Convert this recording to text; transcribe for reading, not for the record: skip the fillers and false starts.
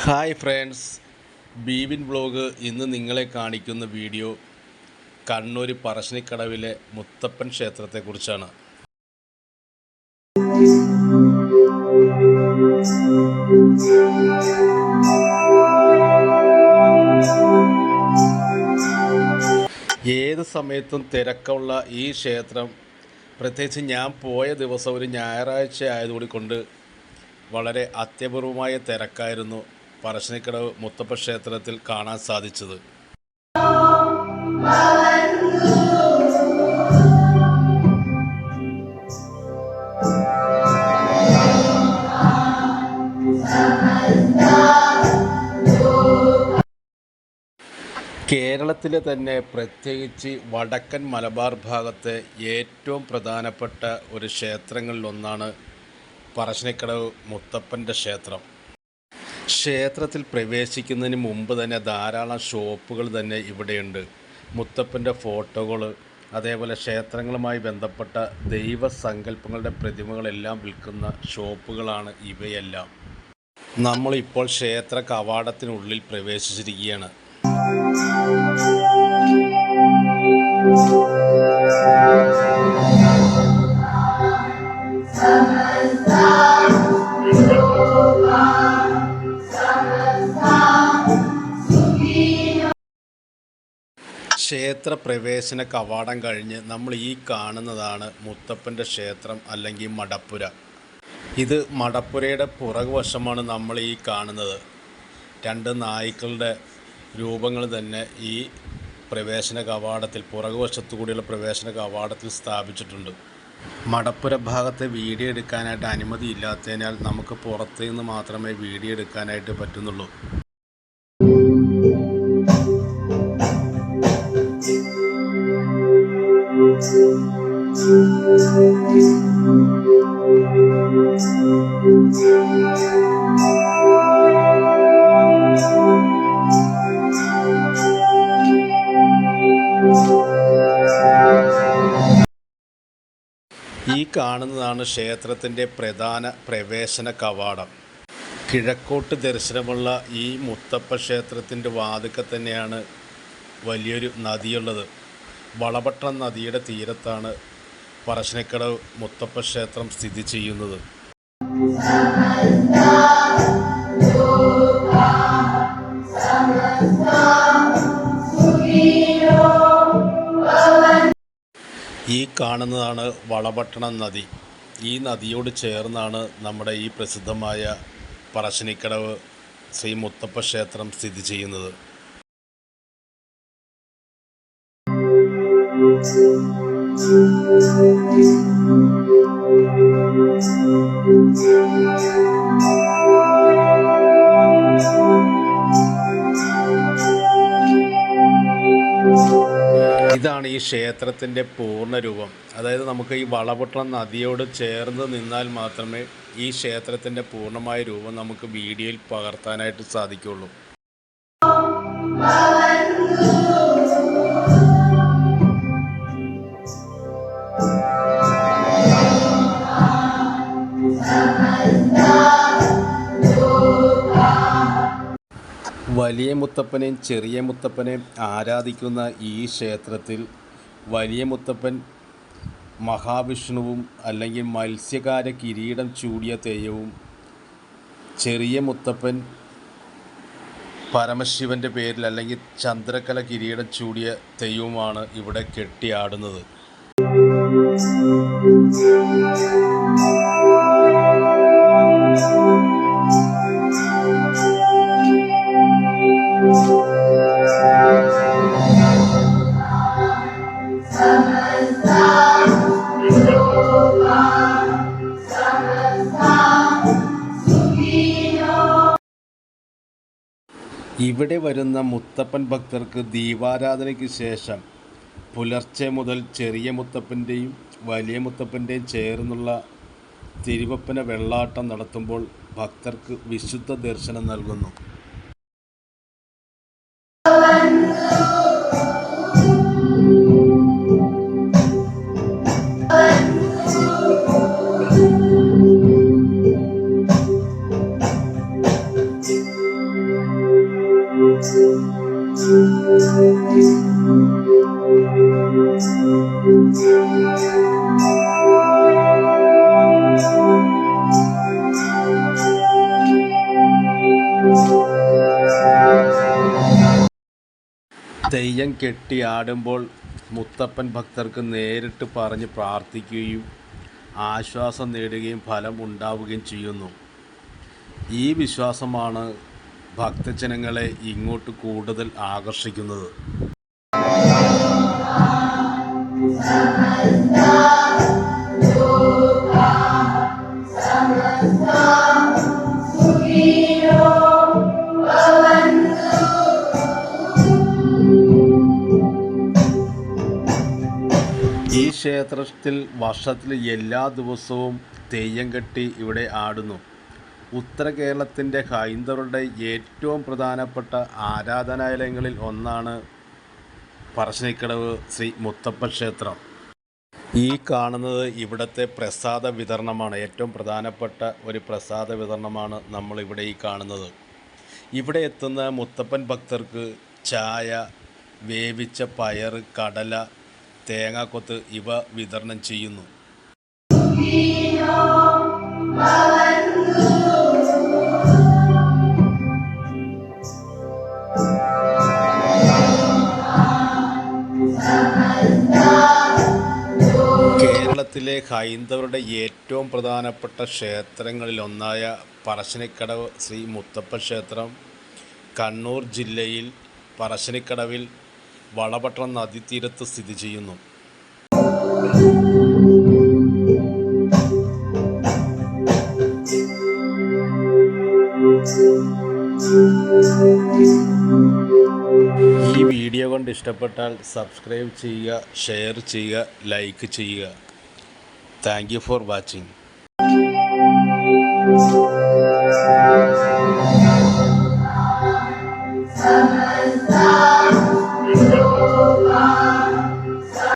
Hi friends, ബീവിൻ vlog ഇന്ന് നിങ്ങളെ കാണിക്കുന്ന വീഡിയോ കണ്ണൂർ പറശ്ശിനിക്കടവിലെ മുത്തപ്പൻ ക്ഷേത്രത്തെക്കുറിച്ചാണ്. ഏത് സമയത്തും തിരക്കുള്ള ഈ ക്ഷേത്രം, പ്രത്യേകിച്ച് ഞാൻ പോയ ദിവസം ഒരു ഞായറാഴ്ച ആയതുകൊണ്ട് വളരെ അത്യപൂർവമായ തിരക്കായിരുന്നു പറശ്ശിനിക്കടവ് മുത്തപ്പ ക്ഷേത്രത്തിൽ കാണാൻ സാധിച്ചത്. കേരളത്തിലെ തന്നെ പ്രത്യേകിച്ച് വടക്കൻ മലബാർ ഭാഗത്തെ ഏറ്റവും പ്രധാനപ്പെട്ട ഒരു ക്ഷേത്രങ്ങളിലൊന്നാണ് പറശ്ശിനിക്കടവ് മുത്തപ്പൻ്റെ ക്ഷേത്രം. ക്ഷേത്രത്തിൽ പ്രവേശിക്കുന്നതിന് മുമ്പ് തന്നെ ധാരാളം ഷോപ്പുകൾ തന്നെ ഇവിടെയുണ്ട്. മുത്തപ്പൻ്റെ ഫോട്ടോകൾ, അതേപോലെ ക്ഷേത്രങ്ങളുമായി ബന്ധപ്പെട്ട ദൈവസങ്കല്പങ്ങളുടെ പ്രതിമകളെല്ലാം വിൽക്കുന്ന ഷോപ്പുകളാണ് ഇവയെല്ലാം. നമ്മളിപ്പോൾ ക്ഷേത്ര കവാടത്തിനുള്ളിൽ പ്രവേശിച്ചിരിക്കുകയാണ്. ക്ഷേത്ര പ്രവേശന കവാടം കഴിഞ്ഞ് നമ്മൾ ഈ കാണുന്നതാണ് മുത്തപ്പൻ്റെ ക്ഷേത്രം അല്ലെങ്കിൽ മടപ്പുര. ഇത് മടപ്പുരയുടെ പുറകുവശമാണ് നമ്മൾ ഈ കാണുന്നത്. രണ്ട് നായ്ക്കളുടെ രൂപങ്ങൾ തന്നെ ഈ പ്രവേശന കവാടത്തിൽ, പുറകുവശത്തു കൂടിയുള്ള പ്രവേശന കവാടത്തിൽ സ്ഥാപിച്ചിട്ടുണ്ട്. മടപ്പുര ഭാഗത്തെ വീഡിയോ എടുക്കാനായിട്ട് അനുമതി ഇല്ലാത്തതിനാൽ നമുക്ക് പുറത്തു നിന്ന് മാത്രമേ വീഡിയോ എടുക്കാനായിട്ട് പറ്റുന്നുള്ളൂ. ഈ കാണുന്നതാണ് ക്ഷേത്രത്തിൻ്റെ പ്രധാന പ്രവേശന കവാടം. കിഴക്കോട്ട് ദർശനമുള്ള ഈ മുത്തപ്പ ക്ഷേത്രത്തിൻ്റെ വാതിൽക്കൽ തന്നെയാണ് വലിയൊരു നദിയുള്ളത്. വളപട്ടണം നദിയുടെ തീരത്താണ് പറശ്ശിനിക്കടവ് മുത്തപ്പ ക്ഷേത്രം സ്ഥിതി ചെയ്യുന്നത്. ഈ കാണുന്നതാണ് വളപട്ടണം നദി. ഈ നദിയോട് ചേർന്നാണ് നമ്മുടെ ഈ പ്രസിദ്ധമായ പറശ്ശിനിക്കടവ് ശ്രീ മുത്തപ്പ ക്ഷേത്രം സ്ഥിതി ചെയ്യുന്നത്. ഇതാണ് ഈ ക്ഷേത്രത്തിൻ്റെ പൂർണ്ണരൂപം. അതായത് നമുക്ക് ഈ വളപട്ടണം നദിയോട് ചേർന്ന് നിന്നാൽ മാത്രമേ ഈ ക്ഷേത്രത്തിൻ്റെ പൂർണ്ണമായ രൂപം നമുക്ക് വീഡിയോയിൽ പകർത്താനായിട്ട് സാധിക്കുകയുള്ളൂ. വലിയ മുത്തപ്പനെയും ചെറിയ മുത്തപ്പനെയും ആരാധിക്കുന്ന ഈ ക്ഷേത്രത്തിൽ വലിയ മുത്തപ്പൻ മഹാവിഷ്ണുവും അല്ലെങ്കിൽ മത്സ്യകാര കിരീടം ചൂടിയ തെയ്യവും, ചെറിയ മുത്തപ്പൻ പരമശിവൻ്റെ പേരിൽ അല്ലെങ്കിൽ ചന്ദ്രക്കല കിരീടം ചൂടിയ തെയ്യവുമാണ് ഇവിടെ കെട്ടിയാടുന്നത്. ഇവിടെ വരുന്ന മുത്തപ്പൻ ഭക്തർക്ക് ദീപാരാധനയ്ക്ക് ശേഷം പുലർച്ചെ മുതൽ ചെറിയ മുത്തപ്പൻ്റെയും വലിയ മുത്തപ്പൻ്റെയും ചേർന്നുള്ള തിരുവപ്പന വെള്ളാട്ടം നടത്തുമ്പോൾ ഭക്തർക്ക് വിശുദ്ധ ദർശനം നൽകുന്നു. തെയ്യം കെട്ടിയാടുമ്പോൾ മുത്തപ്പൻ ഭക്തർക്ക് നേരിട്ട് പറഞ്ഞ് പ്രാർത്ഥിക്കുകയും ആശ്വാസം നേടുകയും ഫലം ഉണ്ടാവുകയും ചെയ്യുന്നു. ഈ വിശ്വാസമാണ് ഭക്തജനങ്ങളെ ഇങ്ങോട്ട് കൂടുതൽ ആകർഷിക്കുന്നത്. ഈ ക്ഷേത്രത്തിൽ വർഷത്തിൽ എല്ലാ ദിവസവും തെയ്യം കെട്ടി ഇവിടെ ആടുന്നു. ഉത്തര കേരളത്തിൻ്റെ ഹൈന്ദവരുടെ ഏറ്റവും പ്രധാനപ്പെട്ട ആരാധനാലയങ്ങളിൽ ഒന്നാണ് പറശ്ശിനിക്കടവ് ശ്രീ മുത്തപ്പൻ ക്ഷേത്രം. ഈ കാണുന്നത് ഇവിടുത്തെ പ്രസാദ വിതരണമാണ്. ഏറ്റവും പ്രധാനപ്പെട്ട ഒരു പ്രസാദ വിതരണമാണ് നമ്മളിവിടെ ഈ കാണുന്നത്. ഇവിടെ എത്തുന്ന മുത്തപ്പൻ ഭക്തർക്ക് ചായ, വേവിച്ച പയർ, കടല, തേങ്ങാക്കൊത്ത് ഇവ വിതരണം ചെയ്യുന്നു. കേരളത്തിലെ ഹൈന്ദവരുടെ ഏറ്റവും പ്രധാനപ്പെട്ട ക്ഷേത്രങ്ങളിലൊന്നായ പറശ്ശിനിക്കടവ് ശ്രീ മുത്തപ്പൻ ക്ഷേത്രം കണ്ണൂർ ജില്ലയിൽ പറശ്ശിനിക്കടവിൽ വളപട്ടണം നദീതീരത്ത് സ്ഥിതി ചെയ്യുന്നു. ഈ വീഡിയോ കൊണ്ട് ഇഷ്ടപ്പെട്ടാൽ സബ്സ്ക്രൈബ് ചെയ്യുക, ഷെയർ ചെയ്യുക, ലൈക്ക് ചെയ്യുക. Thank you for watching.